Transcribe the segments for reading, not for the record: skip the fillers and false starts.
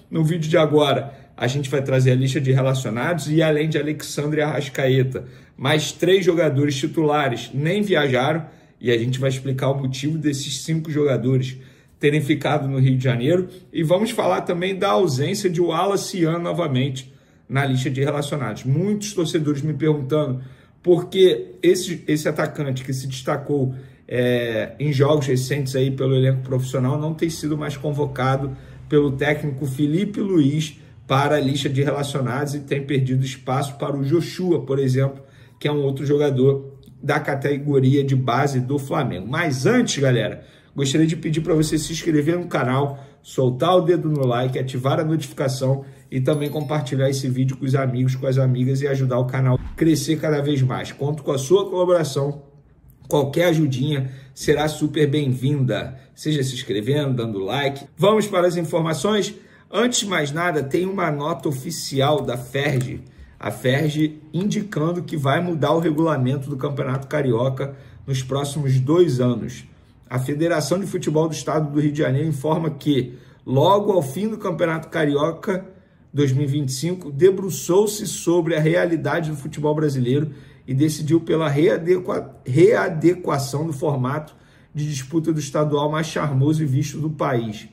No vídeo de agora, a gente vai trazer a lista de relacionados e além de Alexandre Arrascaeta, mais 3 jogadores titulares nem viajaram e a gente vai explicar o motivo desses 5 jogadores terem ficado no Rio de Janeiro e vamos falar também da ausência de Wallace Ian novamente na lista de relacionados. Muitos torcedores me perguntando por que esse atacante que se destacou em jogos recentes aí pelo elenco profissional não tem sido mais convocado pelo técnico Felipe Luiz para a lista de relacionados e tem perdido espaço para o Joshua, por exemplo, que é um outro jogador da categoria de base do Flamengo. Mas antes, galera, gostaria de pedir para você se inscrever no canal, soltar o dedo no like, ativar a notificação e também compartilhar esse vídeo com os amigos, com as amigas e ajudar o canal a crescer cada vez mais. Conto com a sua colaboração. Qualquer ajudinha será super bem-vinda. Seja se inscrevendo, dando like. Vamos para as informações. Antes de mais nada, tem uma nota oficial da Ferj. A Ferj indicando que vai mudar o regulamento do Campeonato Carioca nos próximos 2 anos. A Federação de Futebol do Estado do Rio de Janeiro informa que, logo ao fim do Campeonato Carioca 2025, debruçou-se sobre a realidade do futebol brasileiro e decidiu pela readequação do formato de disputa do estadual mais charmoso e visto do país.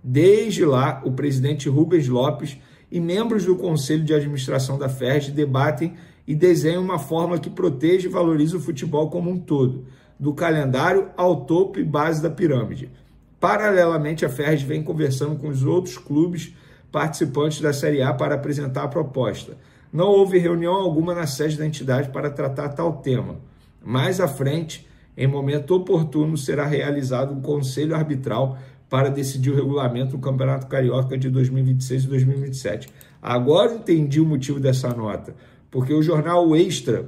Desde lá, o presidente Rubens Lopes e membros do Conselho de Administração da Ferj debatem e desenham uma forma que proteja e valorize o futebol como um todo, do calendário ao topo e base da pirâmide. Paralelamente, a Ferj vem conversando com os outros clubes participantes da Série A para apresentar a proposta. Não houve reunião alguma na sede da entidade para tratar tal tema. Mais à frente, em momento oportuno, será realizado um conselho arbitral para decidir o regulamento do Campeonato Carioca de 2026 e 2027. Agora entendi o motivo dessa nota, porque o jornal Extra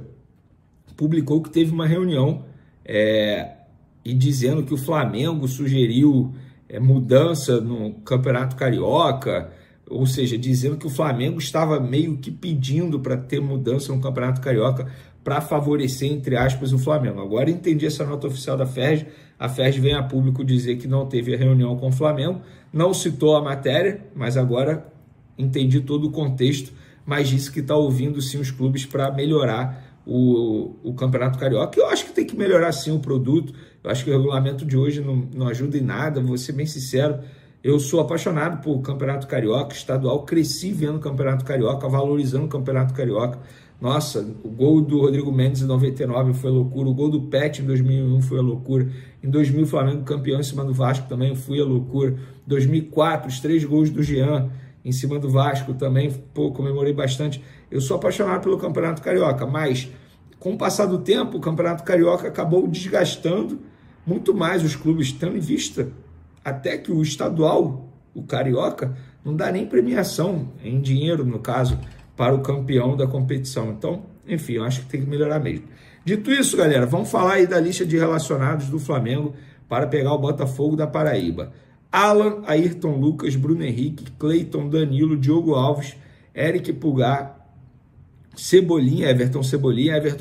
publicou que teve uma reunião e dizendo que o Flamengo sugeriu mudança no Campeonato Carioca, ou seja, dizendo que o Flamengo estava meio que pedindo para ter mudança no Campeonato Carioca para favorecer, entre aspas, o Flamengo. Agora entendi essa nota oficial da Ferj. A Ferj vem a público dizer que não teve a reunião com o Flamengo, não citou a matéria, mas agora entendi todo o contexto, mas disse que está ouvindo sim os clubes para melhorar o Campeonato Carioca. Eu acho que tem que melhorar sim o produto, eu acho que o regulamento de hoje não ajuda em nada, vou ser bem sincero. Eu sou apaixonado por Campeonato Carioca, estadual, cresci vendo o Campeonato Carioca, valorizando o Campeonato Carioca. Nossa, o gol do Rodrigo Mendes em 99 foi loucura, o gol do Pet em 2001 foi a loucura, em 2000 o Flamengo campeão em cima do Vasco também foi a loucura, 2004 os 3 gols do Jean em cima do Vasco também, comemorei bastante. Eu sou apaixonado pelo Campeonato Carioca, mas com o passar do tempo o Campeonato Carioca acabou desgastando muito mais os clubes, tendo em vista até que o estadual, o Carioca, não dá nem premiação em dinheiro, no caso, para o campeão da competição. Então, enfim, eu acho que tem que melhorar mesmo. Dito isso, galera, vamos falar aí da lista de relacionados do Flamengo para pegar o Botafogo da Paraíba. Alan, Ayrton Lucas, Bruno Henrique, Cleiton, Danilo, Diogo Alves, Eric Pulgar, Cebolinha, Everton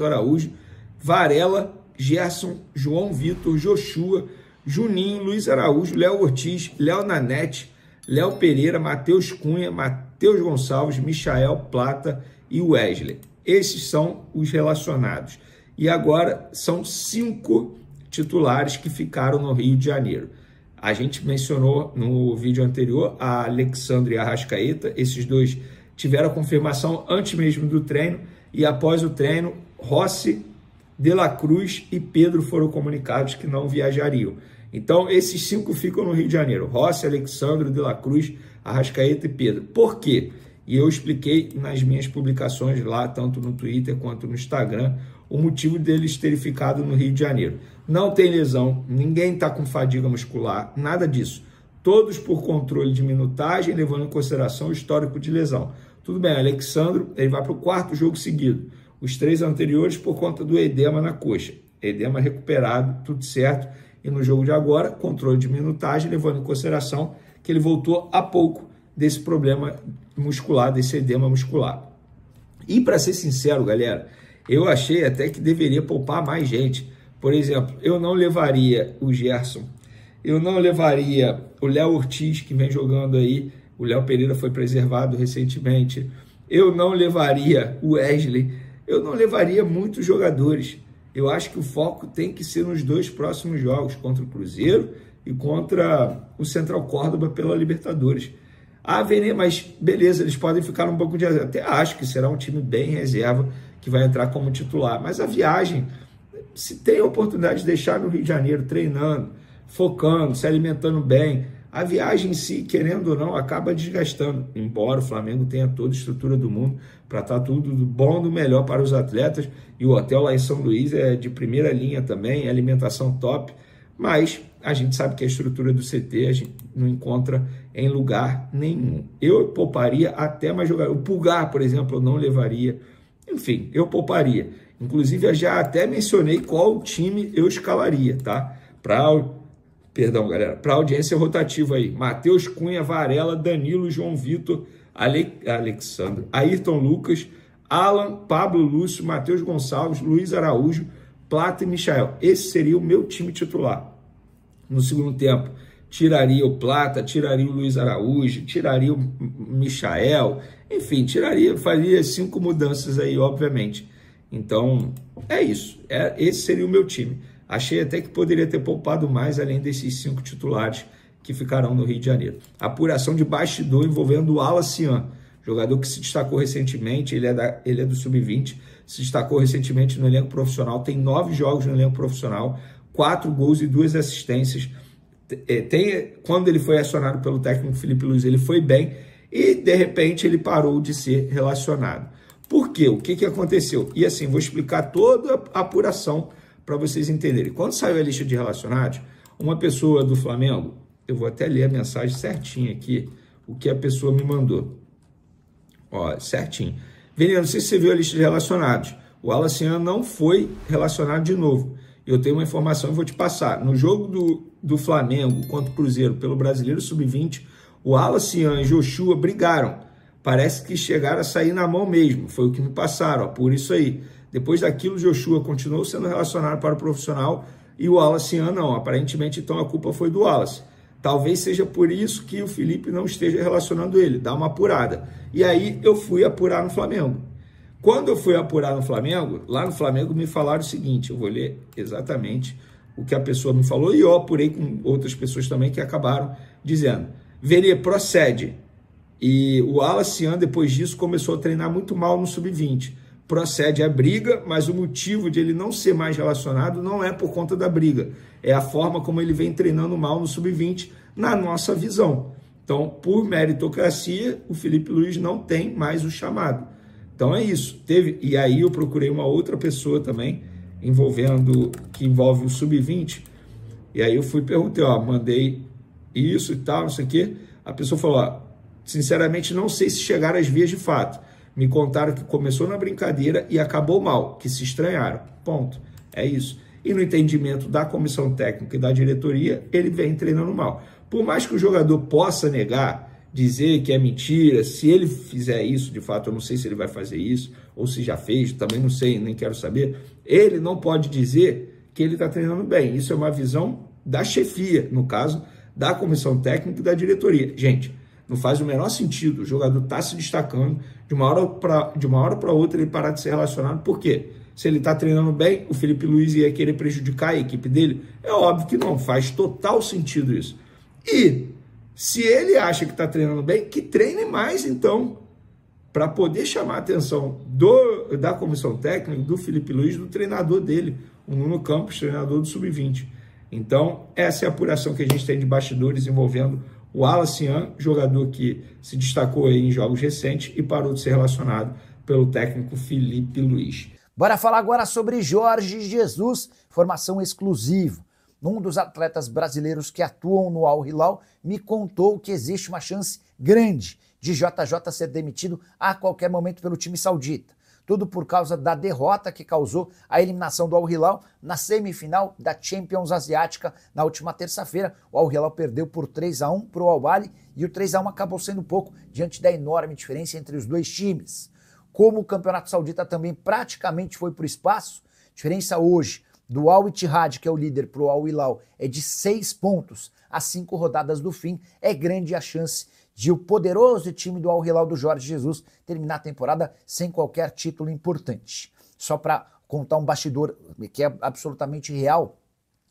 Araújo, Varela, Gerson, João Vitor, Joshua, Juninho, Luiz Araújo, Léo Ortiz, Léo Nanete, Léo Pereira, Matheus Cunha, Matheus Gonçalves, Michael Plata e Wesley. Esses são os relacionados. E agora são 5 titulares que ficaram no Rio de Janeiro. A gente mencionou no vídeo anterior a Alexandre Arrascaeta. Esses 2 tiveram a confirmação antes mesmo do treino e após o treino, Rossi, De La Cruz e Pedro foram comunicados que não viajariam. Então, esses 5 ficam no Rio de Janeiro. Rossi, Alexandre, De La Cruz, Arrascaeta e Pedro. Por quê? E eu expliquei nas minhas publicações lá, tanto no Twitter quanto no Instagram, o motivo deles terem ficado no Rio de Janeiro. Não tem lesão, ninguém está com fadiga muscular, nada disso. Todos por controle de minutagem, levando em consideração o histórico de lesão. Tudo bem, Alexandre, ele vai para o 4º jogo seguido. Os 3 anteriores por conta do edema na coxa. Edema recuperado, tudo certo. E no jogo de agora, controle de minutagem, levando em consideração que ele voltou há pouco desse problema muscular, desse edema muscular. E para ser sincero, galera, eu achei até que deveria poupar mais gente. Por exemplo, eu não levaria o Gerson, eu não levaria o Léo Ortiz, que vem jogando aí O Léo Pereira foi preservado recentemente. Eu não levaria o Wesley, eu não levaria muitos jogadores. Eu acho que o foco tem que ser nos 2 próximos jogos, contra o Cruzeiro e contra o Central Córdoba pela Libertadores. Ah, Vene, mas beleza, eles podem ficar um pouco de... Até acho que será um time bem reserva que vai entrar como titular. Mas a viagem, se tem a oportunidade de deixar no Rio de Janeiro treinando, focando, se alimentando bem, a viagem em si, querendo ou não, acaba desgastando. Embora o Flamengo tenha toda a estrutura do mundo para estar tudo do bom, do melhor para os atletas. E o hotel lá em São Luís é de primeira linha também, alimentação top. Mas a gente sabe que a estrutura do CT a gente não encontra em lugar nenhum. Eu pouparia até mais jogadores. O Pulgar, por exemplo, eu não levaria. Enfim, eu pouparia. Inclusive, eu já até mencionei qual time eu escalaria, tá? Perdão, galera, para audiência rotativa aí. Matheus Cunha, Varela, Danilo, João Vitor, Alexandre, Ayrton Lucas, Alan, Pablo Lúcio, Matheus Gonçalves, Luiz Araújo, Plata e Michael. Esse seria o meu time titular. No segundo tempo, tiraria o Plata, tiraria o Luiz Araújo, tiraria o Michael, enfim, faria 5 mudanças aí, obviamente. Então, é isso. Esse seria o meu time. Achei até que poderia ter poupado mais, além desses 5 titulares que ficarão no Rio de Janeiro. Apuração de bastidor envolvendo o Alacian, jogador que se destacou recentemente, ele é do Sub-20, se destacou recentemente no elenco profissional, tem 9 jogos no elenco profissional, 4 gols e 2 assistências. Quando ele foi acionado pelo técnico Felipe Luiz, ele foi bem e, de repente, ele parou de ser relacionado. Por quê? O que aconteceu? E assim, vou explicar toda a apuração para vocês entenderem. Quando saiu a lista de relacionados, uma pessoa do Flamengo, eu vou até ler a mensagem certinha aqui, o que a pessoa me mandou. Ó, certinho. Vini, não sei se você viu a lista de relacionados. O Alacian não foi relacionado de novo. Eu tenho uma informação e vou te passar. No jogo do Flamengo contra o Cruzeiro pelo Brasileiro Sub-20, o Alacian e Joshua brigaram. Parece que chegaram a sair na mão mesmo. Foi o que me passaram, ó, por isso aí. Depois daquilo, Joshua continuou sendo relacionado para o profissional e o Alacian não. Aparentemente, então, a culpa foi do Wallace. Talvez seja por isso que o Felipe não esteja relacionando ele. Dá uma apurada. E aí, eu fui apurar no Flamengo. Quando eu fui apurar no Flamengo, lá no Flamengo me falaram o seguinte, eu vou ler exatamente o que a pessoa me falou e eu apurei com outras pessoas também que acabaram dizendo. Verê, procede. E o Alacian, depois disso, começou a treinar muito mal no Sub-20. Procede a briga, mas o motivo de ele não ser mais relacionado não é por conta da briga. É a forma como ele vem treinando mal no Sub-20, na nossa visão. Então, por meritocracia, o Felipe Luiz não tem mais o chamado. Então é isso. E aí eu procurei uma outra pessoa também, que envolve o Sub-20. E aí eu fui e perguntei, ó, mandei isso e tal, não sei o quê. A pessoa falou, ó, sinceramente não sei se chegaram às vias de fato. Me contaram que começou na brincadeira e acabou mal, que se estranharam. Ponto. É isso. E no entendimento da comissão técnica e da diretoria, ele vem treinando mal. Por mais que o jogador possa negar, dizer que é mentira, se ele fizer isso, de fato, eu não sei se ele vai fazer isso, ou se já fez, também não sei, nem quero saber, ele não pode dizer que ele está treinando bem. Isso é uma visão da chefia, no caso, da comissão técnica e da diretoria. Gente, não faz o menor sentido, o jogador está se destacando, de uma hora para outra ele parar de ser relacionado. Por quê? Se ele está treinando bem, o Felipe Luiz ia querer prejudicar a equipe dele? É óbvio que não, faz total sentido isso. E se ele acha que está treinando bem, que treine mais então, para poder chamar a atenção da comissão técnica, do Felipe Luiz, do treinador dele, o Nuno Campos, treinador do Sub-20. Então, essa é a apuração que a gente tem de bastidores envolvendo o Alacian, jogador que se destacou em jogos recentes e parou de ser relacionado pelo técnico Felipe Luiz. Bora falar agora sobre Jorge Jesus, formação exclusiva. Um dos atletas brasileiros que atuam no Al Hilal me contou que existe uma chance grande de JJ ser demitido a qualquer momento pelo time saudita. Tudo por causa da derrota que causou a eliminação do Al Hilal na semifinal da Champions Asiática na última terça-feira. O Al Hilal perdeu por 3-1 para o Al Ahly e o 3-1 acabou sendo pouco diante da enorme diferença entre os dois times. Como o Campeonato Saudita também praticamente foi para o espaço, a diferença hoje do Al Ittihad, que é o líder, para o Al Hilal é de 6 pontos a 5 rodadas do fim. É grande a chance de o poderoso time do Al Hilal do Jorge Jesus terminar a temporada sem qualquer título importante. Só para contar um bastidor que é absolutamente real,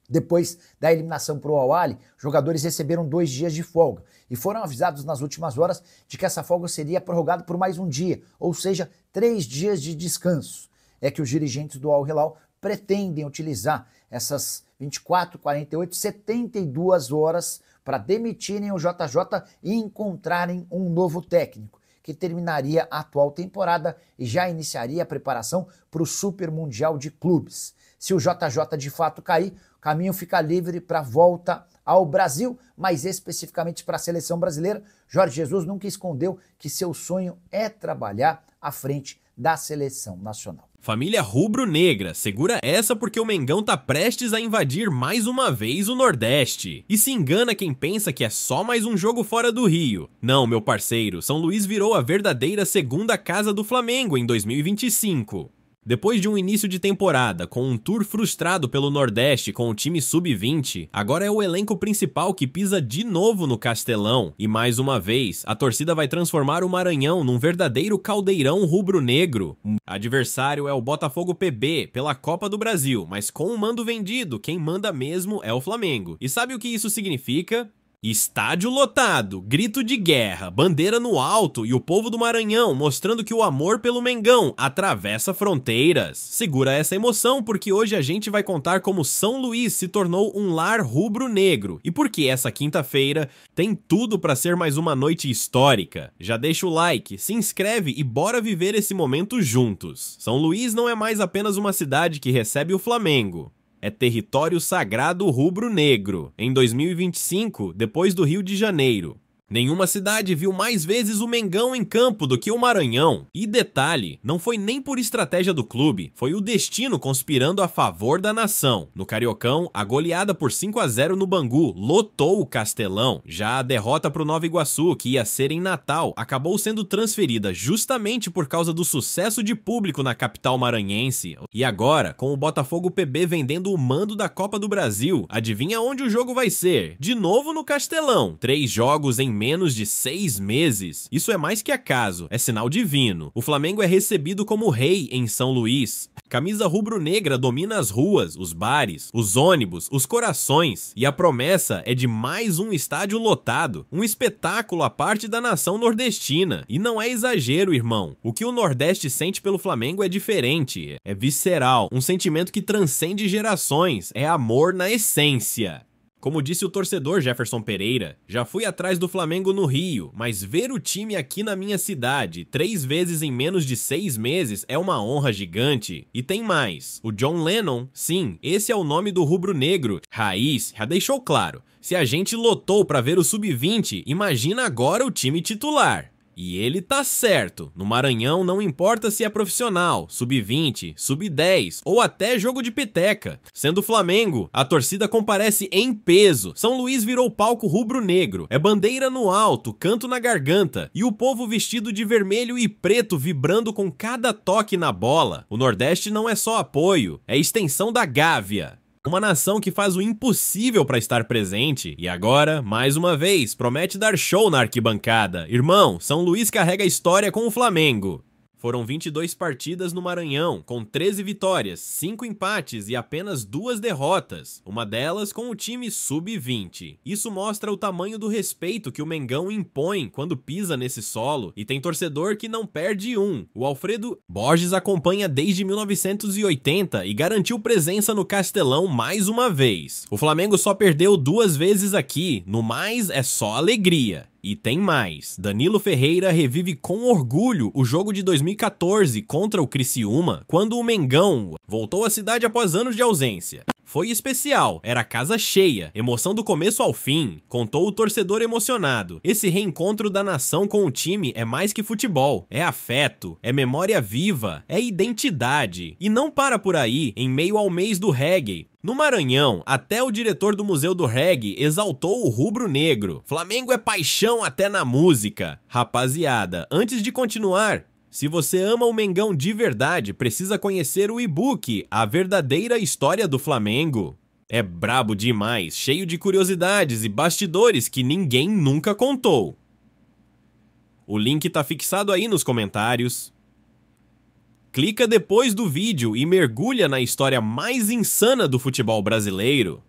depois da eliminação para o Al-Ahly, jogadores receberam 2 dias de folga e foram avisados nas últimas horas de que essa folga seria prorrogada por mais um dia, ou seja, 3 dias de descanso. É que os dirigentes do Al Hilal pretendem utilizar essas 24, 48, 72 horas para demitirem o JJ e encontrarem um novo técnico, que terminaria a atual temporada e já iniciaria a preparação para o Super Mundial de Clubes. Se o JJ de fato cair, o caminho fica livre para a volta ao Brasil, mais especificamente para a seleção brasileira. Jorge Jesus nunca escondeu que seu sonho é trabalhar à frente da seleção nacional. Família rubro-negra, segura essa porque o Mengão tá prestes a invadir mais uma vez o Nordeste. E se engana quem pensa que é só mais um jogo fora do Rio. Não, meu parceiro, São Luís virou a verdadeira segunda casa do Flamengo em 2025. Depois de um início de temporada com um tour frustrado pelo Nordeste com o time sub-20, agora é o elenco principal que pisa de novo no Castelão e mais uma vez a torcida vai transformar o Maranhão num verdadeiro caldeirão rubro-negro. O adversário é o Botafogo PB pela Copa do Brasil, mas com o mando vendido, quem manda mesmo é o Flamengo. E sabe o que isso significa? Estádio lotado, grito de guerra, bandeira no alto e o povo do Maranhão mostrando que o amor pelo Mengão atravessa fronteiras. Segura essa emoção porque hoje a gente vai contar como São Luís se tornou um lar rubro-negro e porque essa quinta-feira tem tudo para ser mais uma noite histórica. Já deixa o like, se inscreve e bora viver esse momento juntos. São Luís não é mais apenas uma cidade que recebe o Flamengo. É território sagrado rubro-negro. Em 2025, depois do Rio de Janeiro, nenhuma cidade viu mais vezes o Mengão em campo do que o Maranhão. E detalhe, não foi nem por estratégia do clube, foi o destino conspirando a favor da nação. No Cariocão, a goleada por 5-0 no Bangu lotou o Castelão. Já a derrota para o Nova Iguaçu, que ia ser em Natal, acabou sendo transferida justamente por causa do sucesso de público na capital maranhense. E agora, com o Botafogo PB vendendo o mando da Copa do Brasil, adivinha onde o jogo vai ser? De novo no Castelão. 3 jogos em menos de 6 meses. Isso é mais que acaso, é sinal divino. O Flamengo é recebido como rei em São Luís. Camisa rubro-negra domina as ruas, os bares, os ônibus, os corações. E a promessa é de mais um estádio lotado. Um espetáculo à parte da nação nordestina. E não é exagero, irmão. O que o Nordeste sente pelo Flamengo é diferente. É visceral. Um sentimento que transcende gerações. É amor na essência. Como disse o torcedor Jefferson Pereira, já fui atrás do Flamengo no Rio, mas ver o time aqui na minha cidade 3 vezes em menos de 6 meses é uma honra gigante. E tem mais, o John Lennon, sim, esse é o nome do rubro-negro, raiz, já deixou claro. Se a gente lotou pra ver o Sub-20, imagina agora o time titular. E ele tá certo, no Maranhão não importa se é profissional, sub-20, sub-10 ou até jogo de peteca. Sendo Flamengo, a torcida comparece em peso. São Luís virou palco rubro-negro, é bandeira no alto, canto na garganta e o povo vestido de vermelho e preto vibrando com cada toque na bola. O Nordeste não é só apoio, é extensão da Gávea. Uma nação que faz o impossível para estar presente e agora, mais uma vez, promete dar show na arquibancada. Irmão, São Luís carrega a história com o Flamengo. Foram 22 partidas no Maranhão, com 13 vitórias, 5 empates e apenas 2 derrotas, uma delas com o time sub-20. Isso mostra o tamanho do respeito que o Mengão impõe quando pisa nesse solo, e tem torcedor que não perde um. O Alfredo Borges acompanha desde 1980 e garantiu presença no Castelão mais uma vez. O Flamengo só perdeu 2 vezes aqui, no mais é só alegria. E tem mais, Danilo Ferreira revive com orgulho o jogo de 2014 contra o Criciúma, quando o Mengão voltou à cidade após anos de ausência. Foi especial, era casa cheia, emoção do começo ao fim, contou o torcedor emocionado. Esse reencontro da nação com o time é mais que futebol, é afeto, é memória viva, é identidade. E não para por aí, em meio ao mês do reggae. No Maranhão, até o diretor do Museu do Reggae exaltou o rubro-negro. Flamengo é paixão até na música. Rapaziada, antes de continuar, se você ama o Mengão de verdade, precisa conhecer o e-book A Verdadeira História do Flamengo. É brabo demais, cheio de curiosidades e bastidores que ninguém nunca contou. O link tá fixado aí nos comentários. Clica depois do vídeo e mergulha na história mais insana do futebol brasileiro.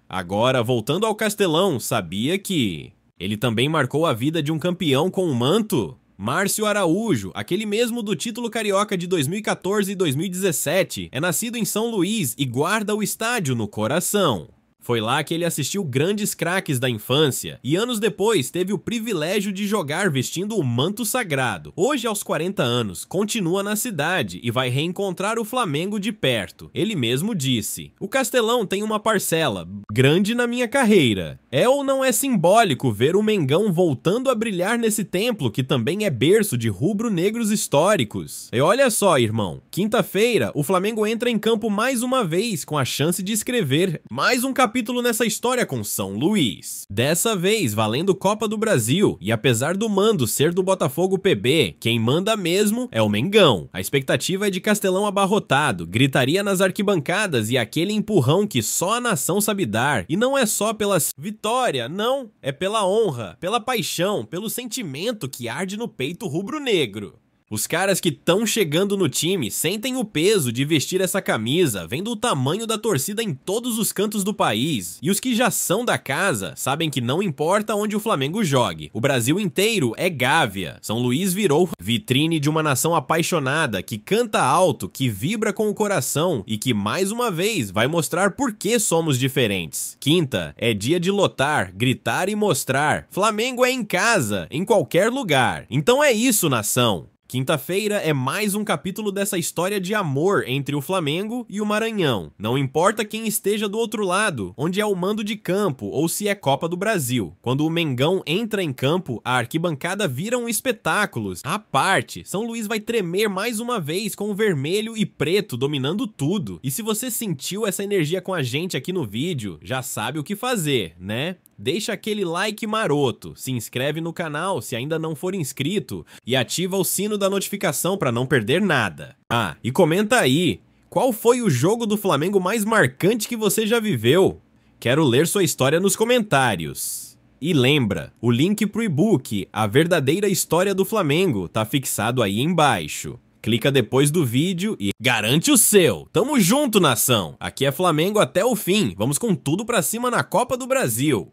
Agora, voltando ao Castelão, sabia que ele também marcou a vida de um campeão com um manto? Márcio Araújo, aquele mesmo do título carioca de 2014 e 2017, é nascido em São Luís e guarda o estádio no coração. Foi lá que ele assistiu grandes craques da infância e anos depois teve o privilégio de jogar vestindo o manto sagrado. Hoje, aos 40 anos, continua na cidade e vai reencontrar o Flamengo de perto. Ele mesmo disse: "O Castelão tem uma parcela grande na minha carreira. É ou não é simbólico ver o Mengão voltando a brilhar nesse templo que também é berço de rubro-negros históricos?" E olha só, irmão, quinta-feira o Flamengo entra em campo mais uma vez com a chance de escrever mais um capítulo nessa história com São Luís. Dessa vez valendo Copa do Brasil, e apesar do mando ser do Botafogo PB, quem manda mesmo é o Mengão. A expectativa é de Castelão abarrotado, gritaria nas arquibancadas e aquele empurrão que só a nação sabe dar. E não é só pela vitória, não, é pela honra, pela paixão, pelo sentimento que arde no peito rubro-negro. Os caras que estão chegando no time sentem o peso de vestir essa camisa, vendo o tamanho da torcida em todos os cantos do país. E os que já são da casa sabem que não importa onde o Flamengo jogue, o Brasil inteiro é Gávea. São Luís virou vitrine de uma nação apaixonada, que canta alto, que vibra com o coração e que mais uma vez vai mostrar por que somos diferentes. Quinta é dia de lotar, gritar e mostrar. Flamengo é em casa, em qualquer lugar. Então é isso, nação. Quinta-feira é mais um capítulo dessa história de amor entre o Flamengo e o Maranhão. Não importa quem esteja do outro lado, onde é o mando de campo ou se é Copa do Brasil. Quando o Mengão entra em campo, a arquibancada vira um espetáculo à parte. São Luís vai tremer mais uma vez com o vermelho e preto dominando tudo. E se você sentiu essa energia com a gente aqui no vídeo, já sabe o que fazer, né? Deixa aquele like maroto, se inscreve no canal se ainda não for inscrito e ativa o sino da notificação para não perder nada. Ah, e comenta aí, qual foi o jogo do Flamengo mais marcante que você já viveu? Quero ler sua história nos comentários. E lembra, o link pro e-book A Verdadeira História do Flamengo tá fixado aí embaixo. Clica depois do vídeo e garante o seu. Tamo junto, nação! Aqui é Flamengo até o fim, vamos com tudo pra cima na Copa do Brasil.